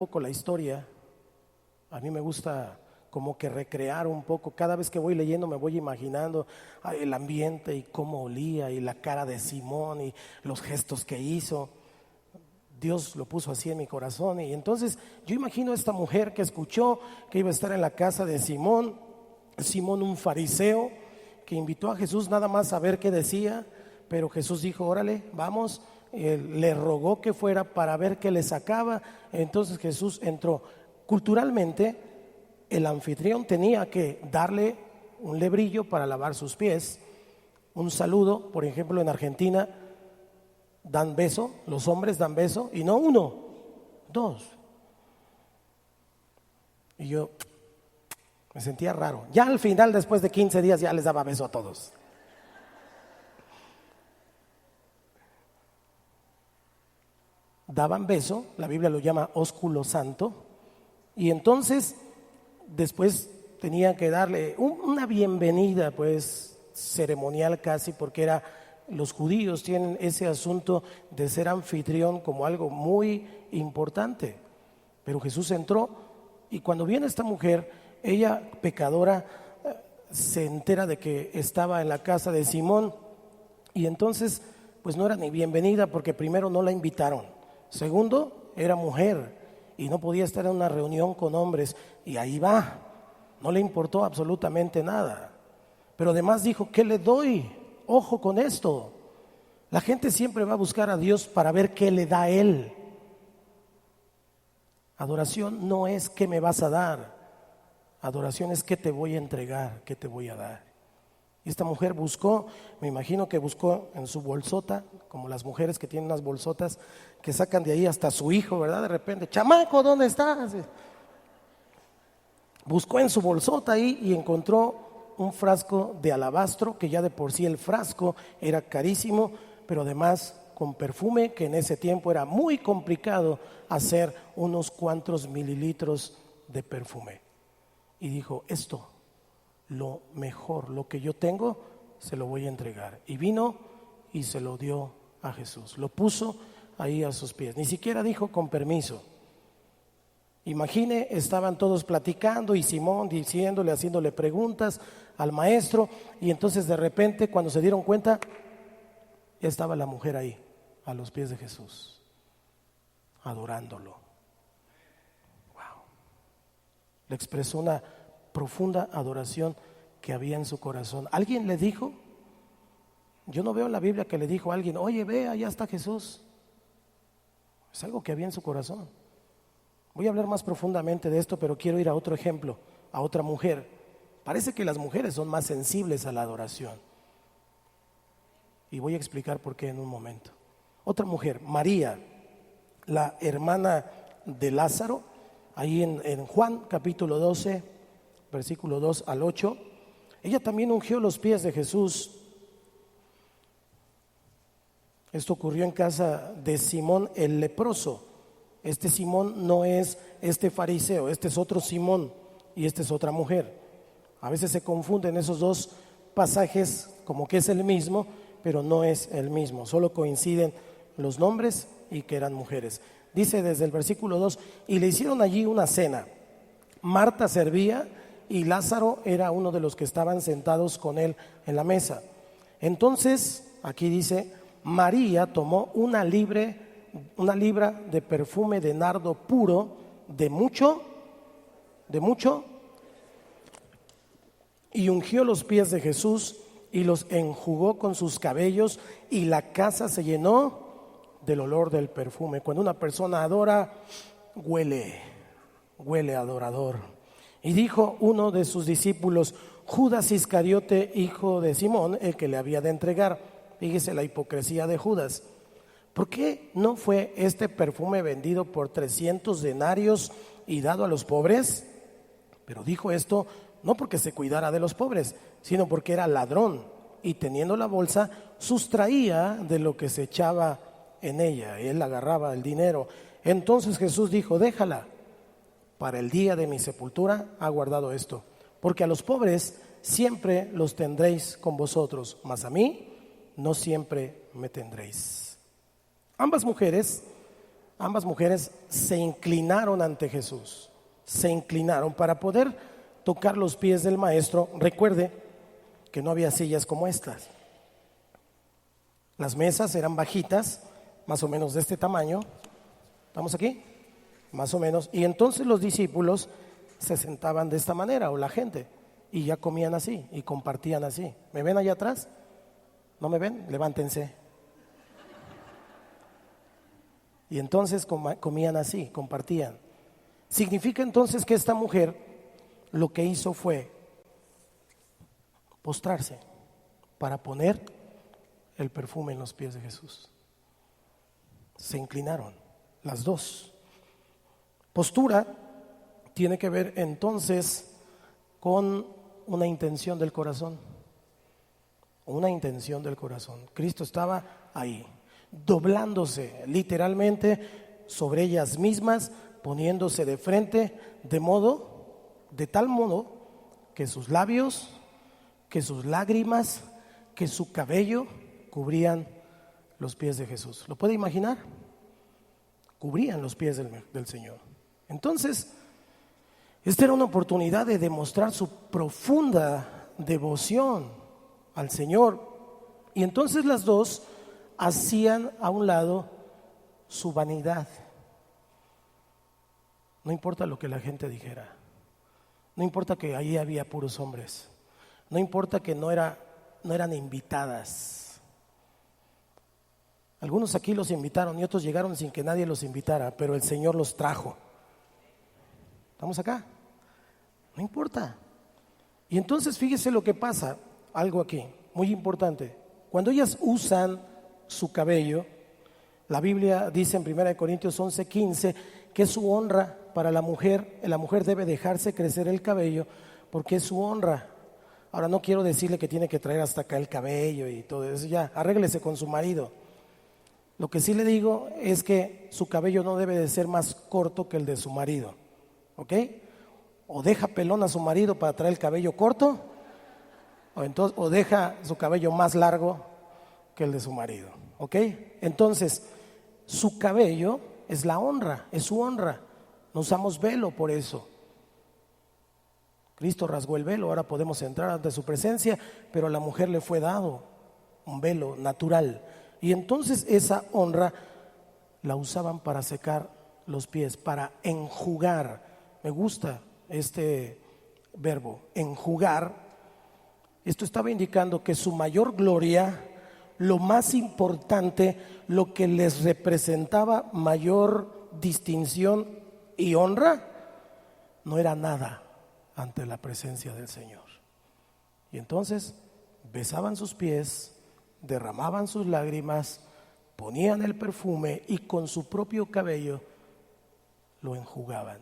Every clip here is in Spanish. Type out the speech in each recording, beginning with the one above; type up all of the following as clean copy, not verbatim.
poco la historia. A mí me gusta como que recrear un poco. Cada vez que voy leyendo me voy imaginando el ambiente y cómo olía y la cara de Simón y los gestos que hizo. Dios lo puso así en mi corazón y entonces yo imagino a esta mujer que escuchó que iba a estar en la casa de Simón, un fariseo que invitó a Jesús nada más a ver qué decía, pero Jesús dijo, órale, vamos. Le rogó que fuera para ver qué le sacaba. Entonces Jesús entró. Culturalmente el anfitrión tenía que darle un lebrillo para lavar sus pies, un saludo. Por ejemplo, en Argentina dan beso, los hombres dan beso, y no uno, dos. Y yo me sentía raro. Ya al final, después de 15 días, ya les daba beso a todos. Daban beso, la Biblia lo llama ósculo santo, y entonces después tenía que darle una bienvenida, pues ceremonial casi, porque los judíos tienen ese asunto de ser anfitrión como algo muy importante. Pero Jesús entró y cuando viene esta mujer, ella pecadora, se entera de que estaba en la casa de Simón y entonces pues no era ni bienvenida porque primero no la invitaron. Segundo, era mujer y no podía estar en una reunión con hombres y ahí va, no le importó absolutamente nada. Pero además dijo, ¿qué le doy? Ojo con esto, la gente siempre va a buscar a Dios para ver qué le da a Él. Adoración no es qué me vas a dar, adoración es qué te voy a entregar, qué te voy a dar. Y esta mujer buscó, me imagino que buscó en su bolsota, como las mujeres que tienen unas bolsotas que sacan de ahí hasta su hijo, ¿verdad? De repente, chamaco, ¿dónde estás? Buscó en su bolsota ahí y encontró un frasco de alabastro, que ya de por sí el frasco era carísimo, pero además con perfume, que en ese tiempo era muy complicado hacer unos cuantos mililitros de perfume. Y dijo, esto, lo mejor, lo que yo tengo, se lo voy a entregar. Y vino y se lo dio a Jesús, lo puso ahí a sus pies, ni siquiera dijo con permiso. Imagine, estaban todos platicando y Simón diciéndole, haciéndole preguntas al maestro, y entonces de repente cuando se dieron cuenta, ya estaba la mujer ahí, a los pies de Jesús, adorándolo. Wow. Le expresó una profunda adoración que había en su corazón. ¿Alguien le dijo? Yo no veo en la Biblia que le dijo a alguien, oye, ve, allá está Jesús. Es algo que había en su corazón. Voy a hablar más profundamente de esto, pero quiero ir a otro ejemplo, a otra mujer. Parece que las mujeres son más sensibles a la adoración. Y voy a explicar por qué en un momento. Otra mujer, María, la hermana de Lázaro, ahí en Juan capítulo 12, versículo 2 al 8, ella también ungió los pies de Jesús. Esto ocurrió en casa de Simón el leproso. Este Simón no es este fariseo, este es otro Simón y esta es otra mujer. A veces se confunden esos dos pasajes como que es el mismo, pero no es el mismo, solo coinciden los nombres y que eran mujeres. Dice desde el versículo 2, y le hicieron allí una cena. Marta servía y Lázaro era uno de los que estaban sentados con él en la mesa. Entonces, aquí dice, María tomó una libra de perfume de nardo puro, de mucho, y ungió los pies de Jesús y los enjugó con sus cabellos, y la casa se llenó del olor del perfume. Cuando una persona adora, huele adorador. Y dijo uno de sus discípulos, Judas Iscariote, hijo de Simón, el que le había de entregar. Fíjese la hipocresía de Judas. ¿Por qué no fue este perfume vendido por 300 denarios y dado a los pobres? Pero dijo esto no porque se cuidara de los pobres, sino porque era ladrón y teniendo la bolsa sustraía de lo que se echaba en ella. Él agarraba el dinero. Entonces Jesús dijo, déjala, para el día de mi sepultura ha guardado esto, porque a los pobres siempre los tendréis con vosotros, mas a mí no siempre me tendréis. Ambas mujeres ambas mujeres se inclinaron ante Jesús, se inclinaron para poder tocar los pies del maestro. Recuerde que no había sillas como estas. Las mesas eran bajitas, más o menos de este tamaño. ¿Estamos aquí? Más o menos. Y entonces los discípulos se sentaban de esta manera, o la gente, y ya comían así y compartían así. ¿Me ven allá atrás? ¿No me ven? Levántense. Y entonces comían así, compartían. Significa entonces que esta mujer lo que hizo fue postrarse para poner el perfume en los pies de Jesús. Se inclinaron las dos. Postura tiene que ver entonces con una intención del corazón. Una intención del corazón. Cristo estaba ahí, doblándose literalmente sobre ellas mismas, poniéndose de frente, de tal modo que sus labios, que sus lágrimas, que su cabello cubrían los pies de Jesús. ¿Lo puede imaginar? Cubrían los pies del Señor. Entonces, esta era una oportunidad de demostrar su profunda devoción al Señor. Y entonces las dos hacían a un lado su vanidad. No importa lo que la gente dijera, no importa que ahí había puros hombres, no importa que no eran invitadas. Algunos aquí los invitaron y otros llegaron sin que nadie los invitara, pero el Señor los trajo. ¿Estamos acá? No importa. Y entonces fíjese lo que pasa, algo aquí, muy importante. Cuando ellas usan su cabello, la Biblia dice en 1 Corintios 11:15 que es su honra para la mujer debe dejarse crecer el cabello porque es su honra. Ahora no quiero decirle que tiene que traer hasta acá el cabello y todo eso, ya, arréglese con su marido. Lo que sí le digo es que su cabello no debe de ser más corto que el de su marido, ¿ok? O deja pelón a su marido para traer el cabello corto, o deja su cabello más largo que el de su marido, ¿ok? Entonces, su cabello es la honra, es su honra. No usamos velo por eso. Cristo rasgó el velo, ahora podemos entrar ante su presencia, pero a la mujer le fue dado un velo natural. Y entonces esa honra la usaban para secar los pies, para enjugar. Me gusta este verbo, enjugar. Esto estaba indicando que su mayor gloria, lo más importante, lo que les representaba mayor distinción y honra, no era nada ante la presencia del Señor. Y entonces besaban sus pies, derramaban sus lágrimas, ponían el perfume y con su propio cabello lo enjugaban.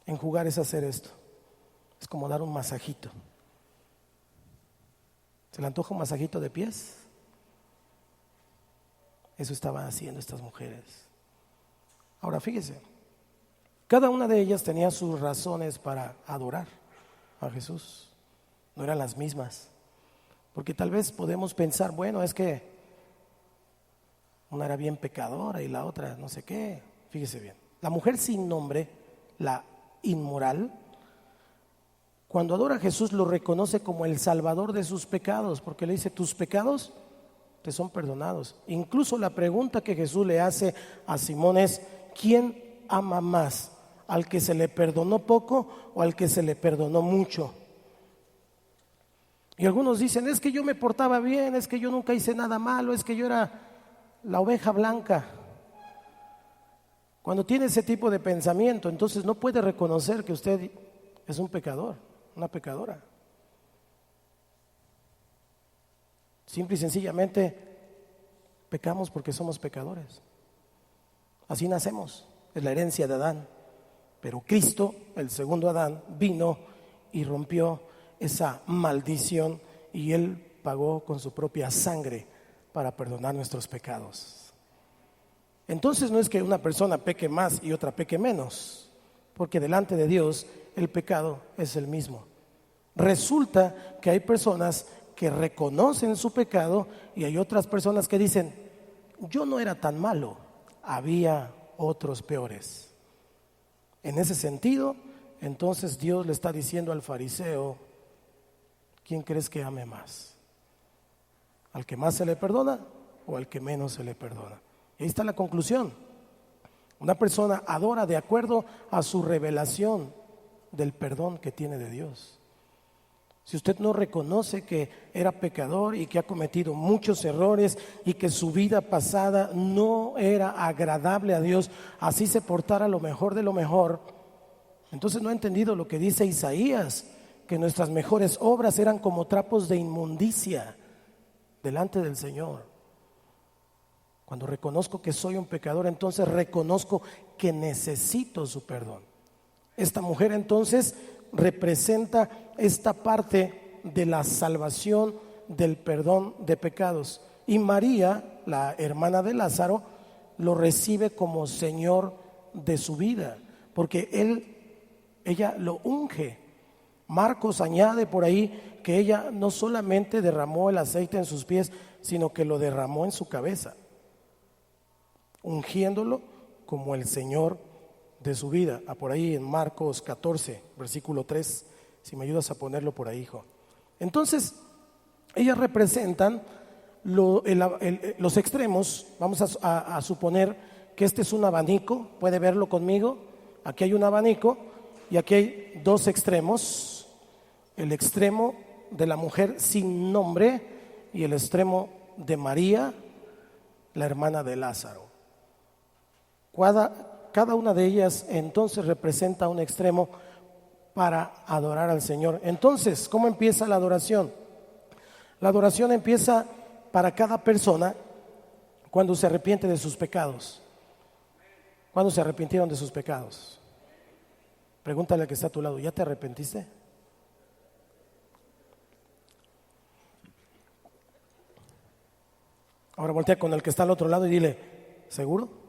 Enjugar es hacer esto, es como dar un masajito. ¿Se le antoja un masajito de pies? Eso estaban haciendo estas mujeres. Ahora fíjese, cada una de ellas tenía sus razones para adorar a Jesús. No eran las mismas. Porque tal vez podemos pensar, bueno, es que una era bien pecadora y la otra no sé qué. Fíjese bien, la mujer sin nombre, la inmoral, cuando adora a Jesús lo reconoce como el salvador de sus pecados, porque le dice, tus pecados te son perdonados. Incluso la pregunta que Jesús le hace a Simón es, ¿quién ama más? ¿Al que se le perdonó poco o al que se le perdonó mucho? Y algunos dicen, es que yo me portaba bien, es que yo nunca hice nada malo, es que yo era la oveja blanca. Cuando tiene ese tipo de pensamiento, entonces no puede reconocer que usted es un pecador, una pecadora. Simple y sencillamente pecamos porque somos pecadores. Así nacemos, es la herencia de Adán. Pero Cristo, el segundo Adán, vino y rompió esa maldición y Él pagó con su propia sangre para perdonar nuestros pecados. Entonces no es que una persona peque más y otra peque menos, porque delante de Dios el pecado es el mismo. Resulta que hay personas que reconocen su pecado y hay otras personas que dicen, yo no era tan malo, había otros peores. En ese sentido, entonces Dios le está diciendo al fariseo: ¿quién crees que ame más? ¿Al que más se le perdona o al que menos se le perdona? Y ahí está la conclusión. Una persona adora de acuerdo a su revelación del perdón que tiene de Dios. Si usted no reconoce que era pecador y que ha cometido muchos errores y que su vida pasada no era agradable a Dios, así se portara lo mejor de lo mejor, entonces no ha entendido lo que dice Isaías, que nuestras mejores obras eran como trapos de inmundicia delante del Señor. Cuando reconozco que soy un pecador, entonces reconozco que necesito su perdón. Esta mujer entonces representa esta parte de la salvación, del perdón de pecados. Y María, la hermana de Lázaro, lo recibe como Señor de su vida, porque ella lo unge. Marcos añade por ahí que ella no solamente derramó el aceite en sus pies, sino que lo derramó en su cabeza, ungiéndolo como el Señor de su vida. Por ahí en Marcos 14, versículo 3, si me ayudas a ponerlo por ahí, hijo. Entonces, ellas representan los extremos. Vamos a suponer que este es un abanico, puede verlo conmigo. Aquí hay un abanico y aquí hay dos extremos: el extremo de la mujer sin nombre y el extremo de María, la hermana de Lázaro. Cada una de ellas entonces representa un extremo para adorar al Señor. Entonces, ¿cómo empieza la adoración? La adoración empieza para cada persona cuando se arrepiente de sus pecados. ¿Cuándo se arrepintieron de sus pecados? Pregúntale al que está a tu lado: ¿ya te arrepentiste? Ahora voltea con el que está al otro lado y dile: ¿seguro?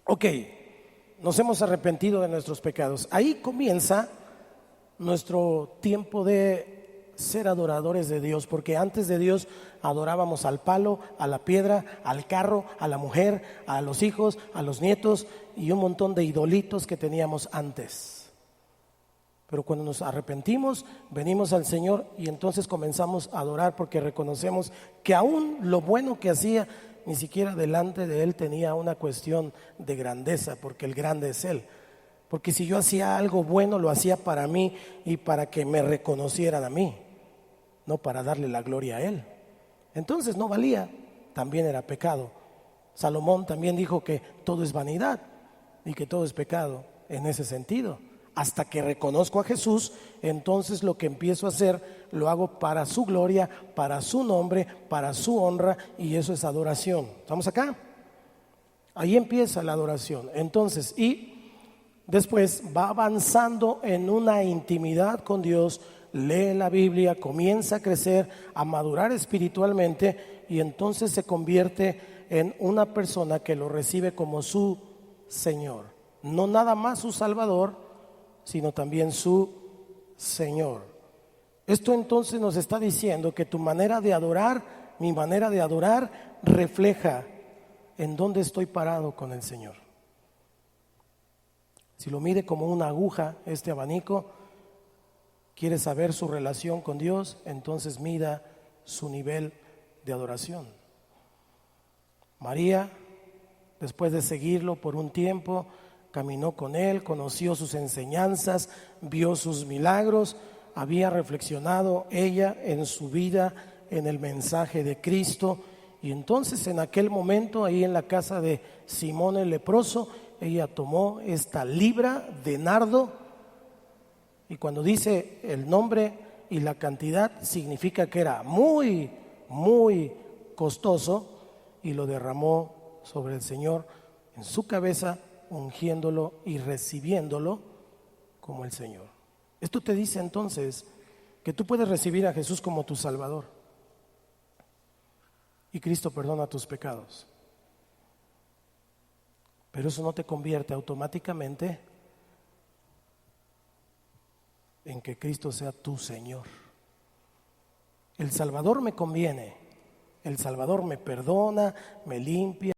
Ok, nos hemos arrepentido de nuestros pecados. Ahí comienza nuestro tiempo de ser adoradores de Dios, porque antes de Dios adorábamos al palo, a la piedra, al carro, a la mujer, a los hijos, a los nietos y un montón de idolitos que teníamos antes. Pero cuando nos arrepentimos, venimos al Señor y entonces comenzamos a adorar, porque reconocemos que aún lo bueno que hacía, ni siquiera delante de Él tenía una cuestión de grandeza, porque el grande es Él. Porque si yo hacía algo bueno, lo hacía para mí y para que me reconocieran a mí, no para darle la gloria a Él. Entonces no valía, también era pecado. Salomón también dijo que todo es vanidad y que todo es pecado en ese sentido. Hasta que reconozco a Jesús, entonces lo que empiezo a hacer lo hago para su gloria, para su nombre, para su honra, y eso es adoración. ¿Estamos acá? Ahí empieza la adoración. Entonces, y después va avanzando en una intimidad con Dios, lee la Biblia, comienza a crecer, a madurar espiritualmente, y entonces se convierte en una persona que lo recibe como su Señor. No nada más su Salvador, sino también su Señor. Esto entonces nos está diciendo que tu manera de adorar, mi manera de adorar, refleja en dónde estoy parado con el Señor. Si lo mide como una aguja, este abanico, quiere saber su relación con Dios, entonces mida su nivel de adoración. María, después de seguirlo por un tiempo, caminó con Él, conoció sus enseñanzas, vio sus milagros, había reflexionado ella en su vida, en el mensaje de Cristo, y entonces en aquel momento, ahí en la casa de Simón el leproso, ella tomó esta libra de nardo, y cuando dice el nombre y la cantidad, significa que era muy, muy costoso, y lo derramó sobre el Señor en su cabeza, ungiéndolo y recibiéndolo como el Señor. Esto te dice entonces que tú puedes recibir a Jesús como tu Salvador, y Cristo perdona tus pecados, pero eso no te convierte automáticamente en que Cristo sea tu Señor. El Salvador me conviene, El Salvador me perdona, me limpia.